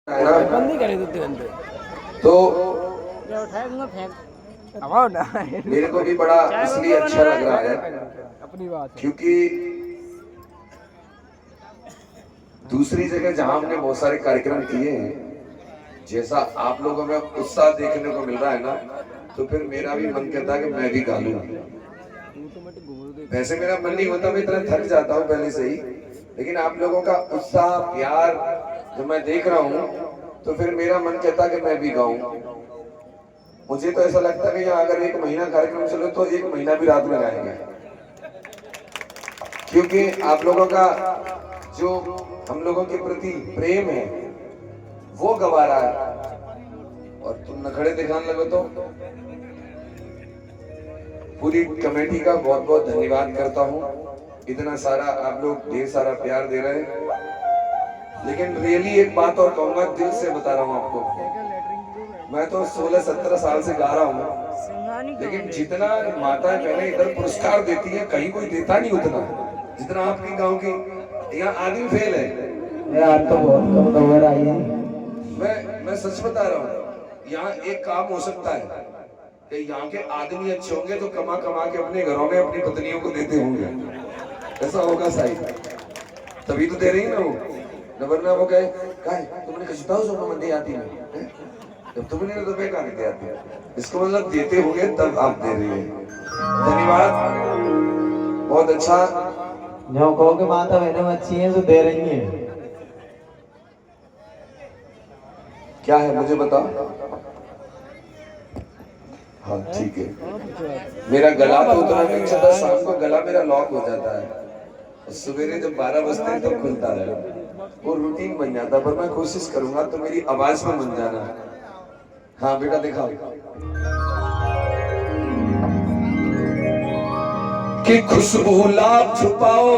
है ना, बंद नहीं करे 2 घंटे तो उठाया दूंगा फेंक मेरे को भी बड़ा इसलिए अच्छा लग रहा है अपनी बात है। क्योंकि दूसरी जगह जहां हमने बहुत सारे कार्यक्रम किए हैं, जैसा आप लोगों में उत्साह देखने को मिल रहा है ना, तो फिर मेरा भी मन कहता है कि मैं भी गा लूं। वैसे मेरा मन नहीं होता, मैं इतना थक जाता हूं पहले से ही, लेकिन आप लोगों का उत्साह प्यार जब मैं देख रहा हूं तो फिर मेरा मन कहता है कि मैं भी गाऊं। मुझे तो ऐसा लगता है कि यहाँ अगर 1 महीना कार्यक्रम चले तो 1 महीना भी रात में गाएंगे, क्योंकि आप लोगों का जो हम लोगों के प्रति प्रेम है वो गवा रहा है, और तुम नखड़े दिखाने लगे तो पूरी कमेटी का बहुत बहुत धन्यवाद करता हूँ। इतना सारा आप लोग ढेर सारा प्यार दे रहे हैं, लेकिन रियली एक बात और कहूंगा, दिल से बता रहा हूँ आपको, मैं तो 16-17 साल से गा रहा हूँ, लेकिन जितना माताएं बहनें इधर पुरस्कार देती है कहीं कोई देता नहीं उतना जितना आपके गांव की। यहाँ आदमी फेल है यार, तो बहुत कम खबर आई है। मैं सच बता रहा हूँ, यहाँ एक काम हो सकता है कि यहाँ के आदमी अच्छे होंगे तो कमा कमा के अपने घरों में अपनी पत्नियों को देते होंगे, ऐसा होगा शायद, तभी तो दे रही है ना वो, वरना वो कहे तुमने खिंचता हो जो मंदी आती है, जब तुमने तो बेकार नहीं आती, इसको मतलब देते होंगे तब आप दे रही है। धन्यवाद, बहुत अच्छा। जो कहो कि माता बहनें अच्छी हैं तो दे रही हैं। क्या है मुझे बताओ। हाँ ठीक है, मेरा गला तो उतना नहीं चलता, शाम को गला मेरा लॉक हो जाता है, सवेरे जब 12 बजते हैं तब खुलता है, वो रूटीन बन जाता है, पर मैं कोशिश करूंगा तो मेरी आवाज में बन जाना। हाँ बेटा दिखाओ कि खुशबू लाभ छुपाओ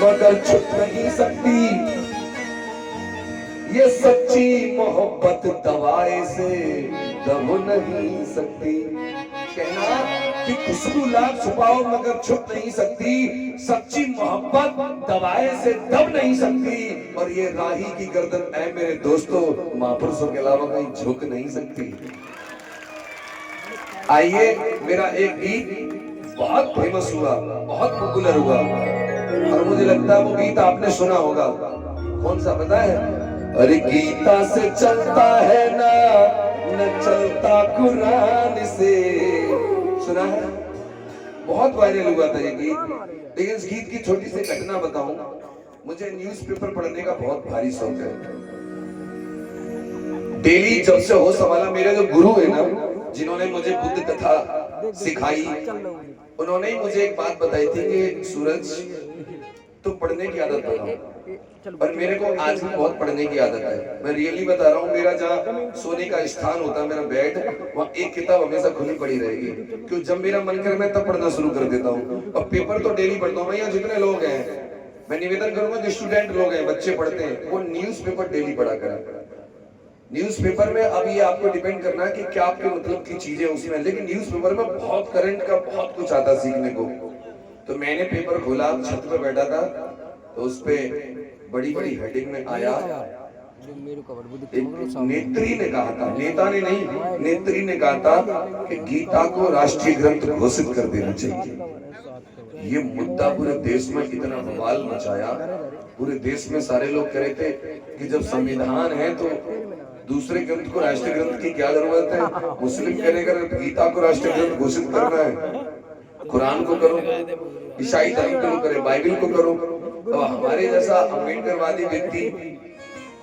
मगर छुप नहीं सकती, ये सच्ची मोहब्बत दवाए से दब नहीं सकती। कहना कि खुशबू लाभ छुपाओ मगर छुप नहीं सकती, सच्ची मोहब्बत दवाए से दब नहीं सकती, और ये राही की गर्दन ऐ मेरे दोस्तों महापुरुषों के अलावा कहीं झुक नहीं सकती। आइए, मेरा एक गीत बहुत फेमस हुआ, बहुत पॉपुलर हुआ, और मुझे लगता है वो गीत आपने सुना होगा। कौन सा पता है? अरे गीता से चलता है ना, न चलता कुरान से। सुना है? बहुत वायरल हुआ था ये गीत। लेकिन इस गीत की छोटी सी घटना बताऊं, मुझे न्यूज़पेपर पढ़ने का बहुत भारी शौक है। डेली जब से होश संभाला, मेरे जो गुरु है ना, जिन्होंने मुझे बुद्ध कथा सिखाई, उन्होंने ही मुझे एक बात बताई थी कि सूरज तुम पढ़ने की आदत बनाओ, और मेरे को आज भी बहुत पढ़ने की आदत है। मैं रियली बता रहा हूँ, मेरा जहाँ सोने का स्थान होता है, मेरा बेड, वहाँ एक किताब हमेशा खुली पड़ी रहेगी, क्योंकि जब मेरा मन करे मैं तब पढ़ना शुरू कर देता हूँ। और पेपर तो डेली पढ़ता हूँ। यहाँ जितने लोग हैं, मैं निवेदन करूंगा, जो स्टूडेंट लोग हैं, बच्चे पढ़ते हैं, वो न्यूज़पेपर डेली पढ़ा करें। न्यूज़पेपर में अब ये आपको डिपेंड करना है कि क्या आपके मतलब की चीजें उसमें, लेकिन न्यूज़पेपर में बहुत करंट का बहुत कुछ आता सीखने को। तो मैंने पेपर खोला, छत पे बैठा था, तो उस पे बड़ी बड़ी हेडिंग में आया, एक नेत्री ने कहा था, नेता ने नहीं, नेत्री ने कहा था कि गीता को राष्ट्रीय ग्रंथ घोषित कर देना चाहिए। ये मुद्दा पूरे देश में इतना बवाल मचाया, पूरे देश में सारे लोग कह रहे थे कि जब संविधान है तो दूसरे ग्रंथ को राष्ट्रीय ग्रंथ की क्या जरूरत है। मुस्लिम करेगा गीता को राष्ट्रीय ग्रंथ घोषित करना है, कुरान को करो, ईसाई धर्म को करे, बाइबल को करो। तो हमारे जैसा अम्बेडकरवादी व्यक्ति,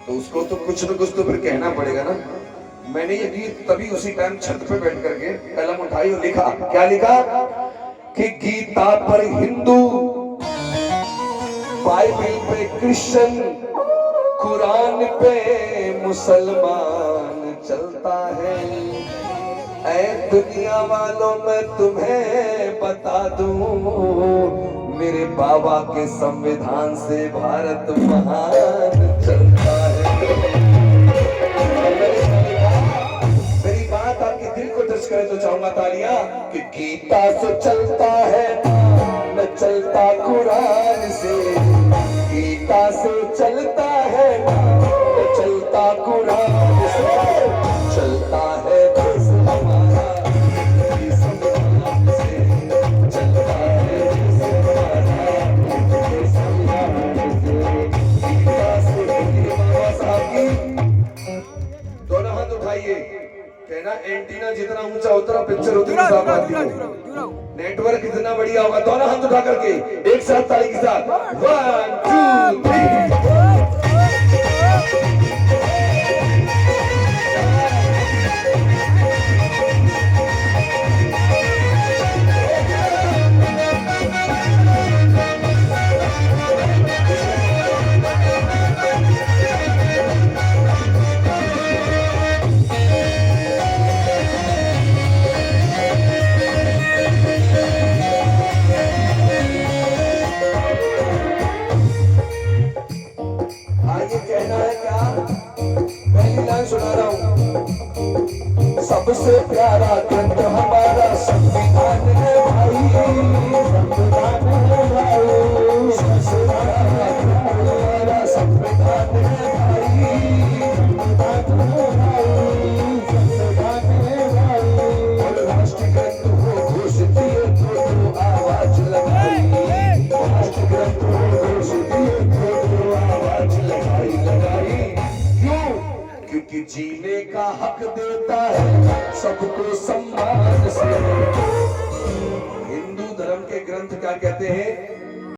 तो उसको तो कुछ न कुछ तो फिर कहना पड़ेगा ना। मैंने ये गीत तभी उसी टाइम छत पे बैठ करके कलम उठाई और लिखा। क्या लिखा? कि गीता पर हिंदू, बाइबल पे क्रिश्चियन, कुरान पे मुसलमान चलता है। ऐ दुनिया वालों मैं तुम्हें बता दूं, मेरे बाबा के संविधान से भारत महान चलता है। मेरी बात आपके दिल को टच करे तो चाहूंगा तालियां, कि गीता से चलता है न चलता कुरान से, गीता से चलता है न चलता कहना एंटीना जितना ऊंचा उतना पिक्चर उतनी साफ आती है। नेटवर्क जितना बढ़िया होगा, दोनों हाथ उठा करके एक साथ ताली के साथ 1 2 3। कहना है क्या, पहली लाइन सुना रहा हूँ। सबसे प्यारा ग्रंथ हमारा संविधान है भाई, संविधान है भाई, सबसे प्यारा ग्रंथ हमारा संविधान है भाई, संविधान है भाई, संविधान है भाई। और राष्ट्रीय ग्रंथ को घोषित किए तो आवाज लगाई, राष्ट्रीय ग्रंथ को घोषित किए तो आवाज लगाई। क्यों? क्योंकि जीने का हक देता है सबको सम्मान से। हिंदू धर्म के ग्रंथ क्या कहते हैं?